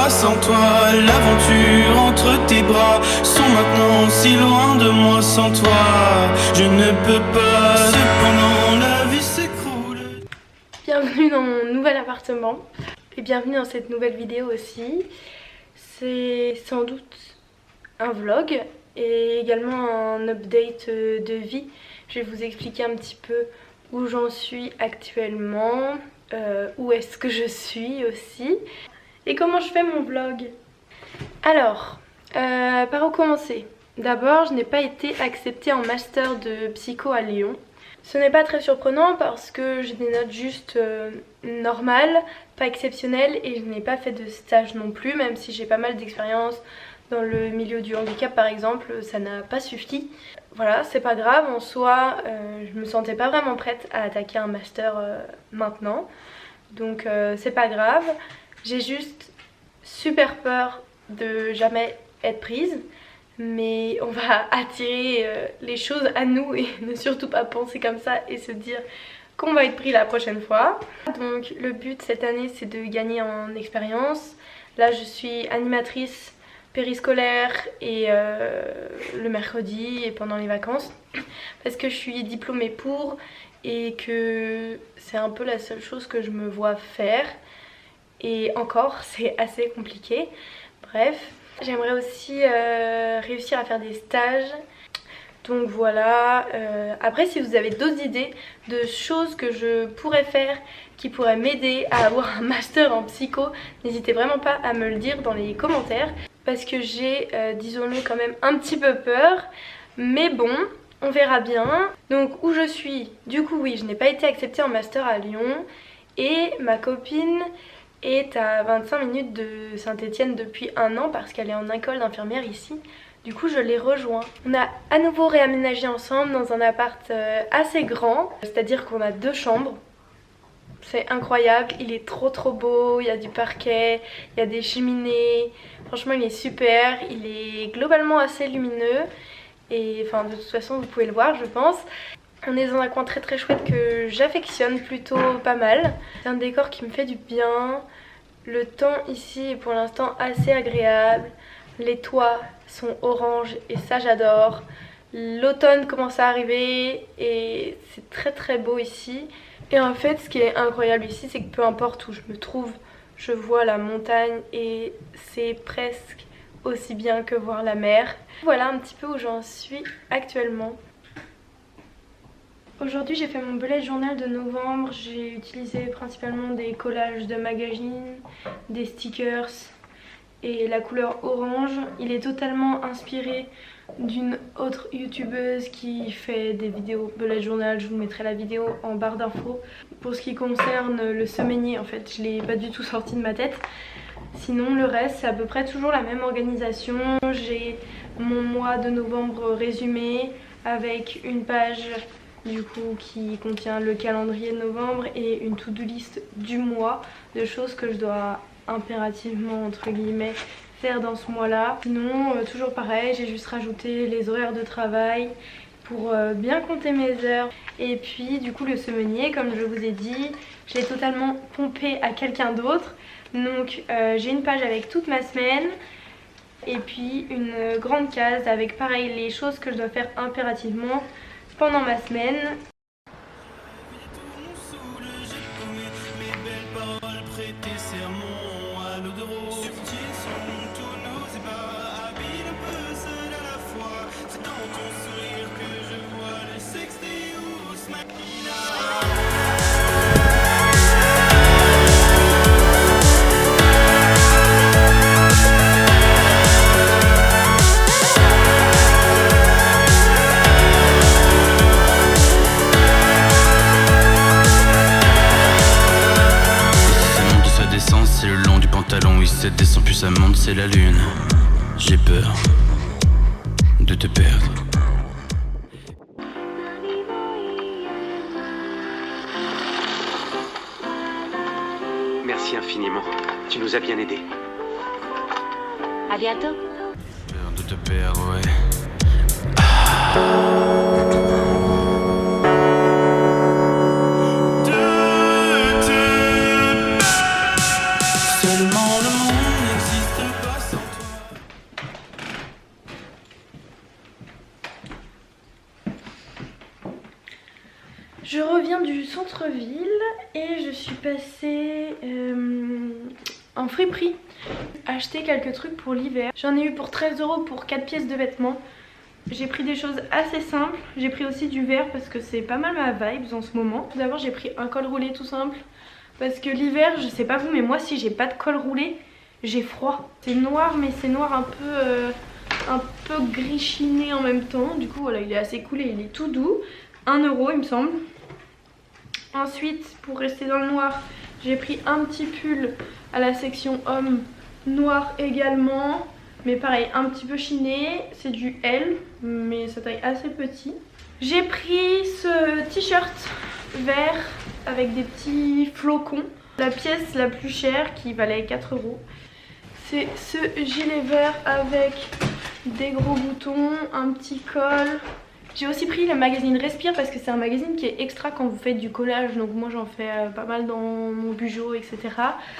pas sans toi. L'aventure entre tes bras sont maintenant si loin de moi. Sans toi, je ne peux pas. Cependant, la vie s'écroule. Bienvenue dans mon nouvel appartement et bienvenue dans cette nouvelle vidéo aussi. C'est sans doute un vlog et également un update de vie. Je vais vous expliquer un petit peu où j'en suis actuellement, où est-ce que je suis aussi et comment je fais mon vlog. Alors, par où commencer? D'abord, je n'ai pas été acceptée en master de psycho à Lyon. Ce n'est pas très surprenant parce que j'ai des notes juste normales, pas exceptionnelles, et je n'ai pas fait de stage non plus, même si j'ai pas mal d'expérience dans le milieu du handicap par exemple, ça n'a pas suffi. Voilà, c'est pas grave, en soi, je me sentais pas vraiment prête à attaquer un master maintenant, donc c'est pas grave. J'ai juste super peur de jamais être prise. Mais on va attirer les choses à nous et ne surtout pas penser comme ça et se dire qu'on va être pris la prochaine fois. Donc le but cette année c'est de gagner en expérience. Là je suis animatrice périscolaire et le mercredi et pendant les vacances parce que je suis diplômée pour et que c'est un peu la seule chose que je me vois faire et encore c'est assez compliqué. Bref. J'aimerais aussi réussir à faire des stages. Donc voilà. Après si vous avez d'autres idées de choses que je pourrais faire qui pourraient m'aider à avoir un master en psycho, n'hésitez vraiment pas à me le dire dans les commentaires. Parce que j'ai, disons-le quand même, un petit peu peur. Mais bon, on verra bien. Donc où je suis, du coup oui, je n'ai pas été acceptée en master à Lyon. Et ma copine est à 25 minutes de Saint-Étienne depuis 1 an parce qu'elle est en école d'infirmière ici. Du coup je l'ai rejoint. On a à nouveau réaménagé ensemble dans un appart assez grand, c'est-à-dire qu'on a 2 chambres. C'est incroyable, il est trop beau, il y a du parquet, il y a des cheminées. Franchement il est super, il est globalement assez lumineux. Et enfin de toute façon vous pouvez le voir je pense. On est dans un coin très chouette que j'affectionne plutôt pas mal. C'est un décor qui me fait du bien. Le temps ici est pour l'instant assez agréable. Les toits sont orange et ça j'adore. L'automne commence à arriver et c'est très beau ici. Et en fait ce qui est incroyable ici c'est que peu importe où je me trouve, je vois la montagne et c'est presque aussi bien que voir la mer. Voilà un petit peu où j'en suis actuellement. Aujourd'hui j'ai fait mon bullet journal de novembre, j'ai utilisé principalement des collages de magazines, des stickers et la couleur orange. Il est totalement inspiré d'une autre youtubeuse qui fait des vidéos bullet journal, je vous mettrai la vidéo en barre d'infos. Pour ce qui concerne le semainier en fait, je l'ai pas du tout sorti de ma tête. Sinon le reste c'est à peu près toujours la même organisation. J'ai mon mois de novembre résumé avec une page du coup qui contient le calendrier de novembre et une to-do list du mois de choses que je dois impérativement entre guillemets faire dans ce mois là. Sinon toujours pareil, j'ai juste rajouté les horaires de travail pour bien compter mes heures. Et puis du coup le semainier comme je vous ai dit, je l'ai totalement pompé à quelqu'un d'autre. Donc j'ai une page avec toute ma semaine et puis une grande case avec pareil les choses que je dois faire impérativement pendant ma semaine. C'est le long du pantalon, oui ça descend puis ça monte, c'est la lune. J'ai peur de te perdre. Merci infiniment, tu nous as bien aidés. À bientôt. Peur de te perdre, ouais. Seulement le monde n'existe centre-ville et je suis passée en friperie acheter quelques trucs pour l'hiver. J'en ai eu pour 13 € pour 4 pièces de vêtements. J'ai pris des choses assez simples. J'ai pris aussi du vert parce que c'est pas mal ma vibe en ce moment. Tout d'abord j'ai pris un col roulé tout simple parce que l'hiver, je sais pas vous, mais moi si j'ai pas de col roulé, j'ai froid. C'est noir, mais c'est noir un peu gris chiné en même temps. Du coup voilà, il est assez cool et il est tout doux. 1 € il me semble. Ensuite, pour rester dans le noir, j'ai pris un petit pull à la section homme, noir également, mais pareil, un petit peu chiné. C'est du L, mais sa taille assez petit. J'ai pris ce t-shirt vert avec des petits flocons. La pièce la plus chère qui valait 4 €. C'est ce gilet vert avec des gros boutons, un petit col. J'ai aussi pris le magazine Respire parce que c'est un magazine qui est extra quand vous faites du collage, donc moi j'en fais pas mal dans mon bujo, etc.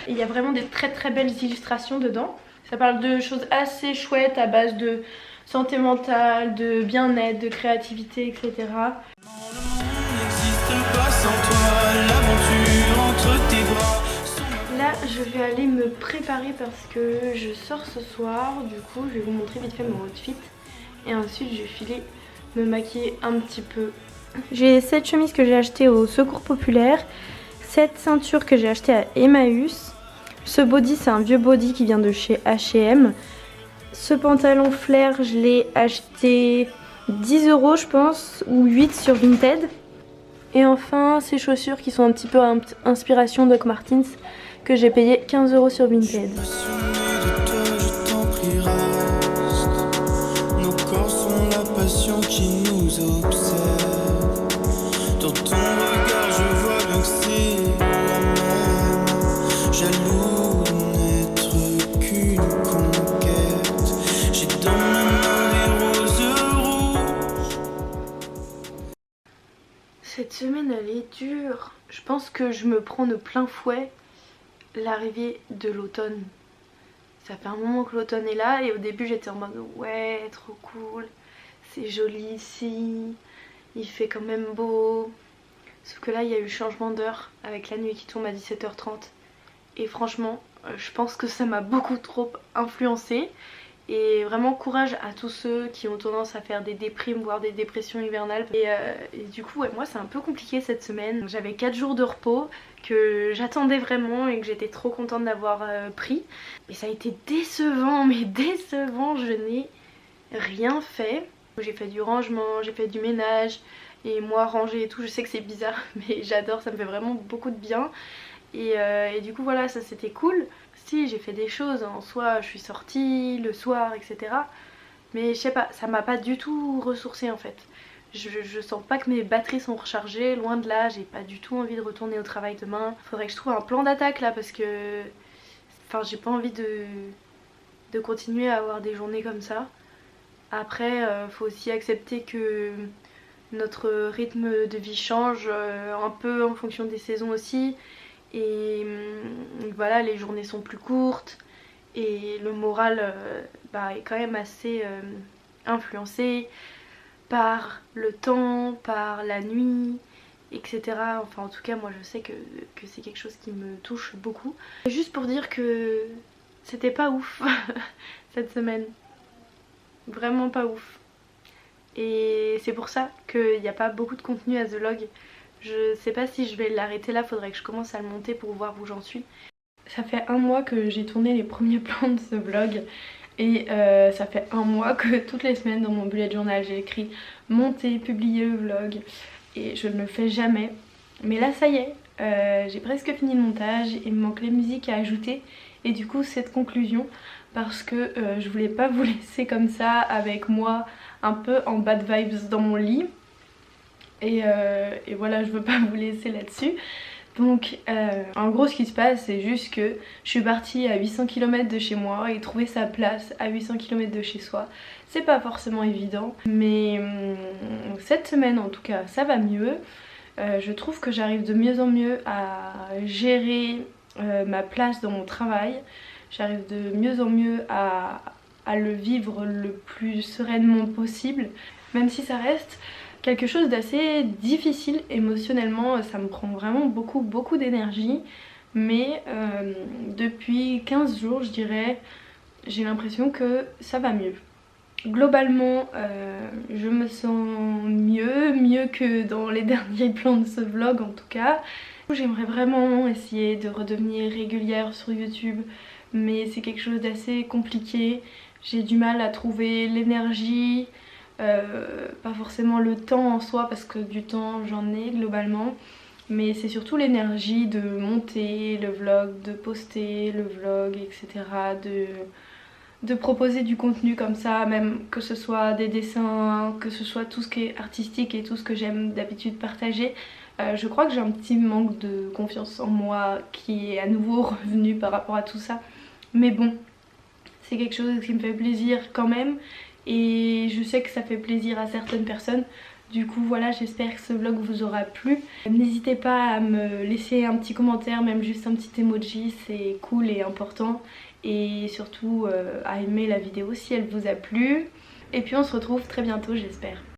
Et il y a vraiment des très belles illustrations dedans. Ça parle de choses assez chouettes à base de santé mentale, de bien-être, de créativité, etc. Là je vais aller me préparer parce que je sors ce soir, du coup je vais vous montrer vite fait mon outfit et ensuite je vais filer me maquiller un petit peu. J'ai cette chemise que j'ai achetée au Secours Populaire, cette ceinture que j'ai achetée à Emmaüs, ce body c'est un vieux body qui vient de chez H&M, ce pantalon flair je l'ai acheté 10 € je pense, ou 8 sur Vinted, et enfin ces chaussures qui sont un petit peu inspiration Doc Martens que j'ai payé 15 € sur Vinted. Qui nous observe. Dans ton regard je vois bien que c'est la même. Jaloux de n'être qu'une conquête. J'ai dans mes mains des roses rouges. Cette semaine elle est dure. Je pense que je me prends de plein fouet l'arrivée de l'automne. Ça fait un moment que l'automne est là et au début j'étais en mode ouais trop cool. C'est joli ici, il fait quand même beau. Sauf que là il y a eu changement d'heure avec la nuit qui tombe à 17h30. Et franchement je pense que ça m'a beaucoup trop influencée. Et vraiment courage à tous ceux qui ont tendance à faire des déprimes, voire des dépressions hivernales. Et du coup ouais, moi c'est un peu compliqué cette semaine. J'avais 4 jours de repos que j'attendais vraiment et que j'étais trop contente d'avoir pris. Et ça a été décevant, mais décevant, je n'ai rien fait. J'ai fait du rangement, j'ai fait du ménage, et moi ranger et tout, je sais que c'est bizarre mais j'adore, ça me fait vraiment beaucoup de bien. Et du coup voilà, ça c'était cool. Si j'ai fait des choses en soi, je suis sortie le soir, etc. Mais je sais pas, ça m'a pas du tout ressourcée en fait. Je sens pas que mes batteries sont rechargées, loin de là, j'ai pas du tout envie de retourner au travail demain. Faudrait que je trouve un plan d'attaque là parce que... Enfin j'ai pas envie de continuer à avoir des journées comme ça. Après, faut aussi accepter que notre rythme de vie change un peu en fonction des saisons aussi. Et voilà, les journées sont plus courtes et le moral est quand même assez influencé par le temps, par la nuit, etc. Enfin en tout cas moi je sais que c'est quelque chose qui me touche beaucoup. Et juste pour dire que c'était pas ouf cette semaine. Vraiment pas ouf. Et c'est pour ça qu'il n'y a pas beaucoup de contenu à The Log. Je sais pas si je vais l'arrêter là, faudrait que je commence à le monter pour voir où j'en suis. Ça fait 1 mois que j'ai tourné les premiers plans de ce vlog. Et ça fait 1 mois que toutes les semaines dans mon bullet journal j'ai écrit monter, publier le vlog. Et je ne le fais jamais. Mais là ça y est, j'ai presque fini le montage. Il me manque les musiques à ajouter. Et du coup cette conclusion, parce que je voulais pas vous laisser comme ça avec moi un peu en bad vibes dans mon lit. Et voilà, je veux pas vous laisser là-dessus. Donc en gros ce qui se passe c'est juste que je suis partie à 800 km de chez moi et trouver sa place à 800 km de chez soi c'est pas forcément évident. Mais cette semaine en tout cas ça va mieux. Je trouve que j'arrive de mieux en mieux à gérer ma place dans mon travail. J'arrive de mieux en mieux à le vivre le plus sereinement possible. Même si ça reste quelque chose d'assez difficile émotionnellement, ça me prend vraiment beaucoup d'énergie. Mais depuis 15 jours je dirais, j'ai l'impression que ça va mieux. Globalement je me sens mieux que dans les derniers plans de ce vlog en tout cas. J'aimerais vraiment essayer de redevenir régulière sur YouTube, mais c'est quelque chose d'assez compliqué. J'ai du mal à trouver l'énergie, pas forcément le temps en soi parce que du temps j'en ai globalement. Mais c'est surtout l'énergie de monter le vlog, de poster le vlog, etc. De proposer du contenu comme ça, même que ce soit des dessins, que ce soit tout ce qui est artistique et tout ce que j'aime d'habitude partager. Je crois que j'ai un petit manque de confiance en moi qui est à nouveau revenu par rapport à tout ça. Mais bon, c'est quelque chose qui me fait plaisir quand même et je sais que ça fait plaisir à certaines personnes. Du coup voilà, j'espère que ce vlog vous aura plu. N'hésitez pas à me laisser un petit commentaire, même juste un petit emoji, c'est cool et important. Et surtout à aimer la vidéo si elle vous a plu. Et puis on se retrouve très bientôt j'espère.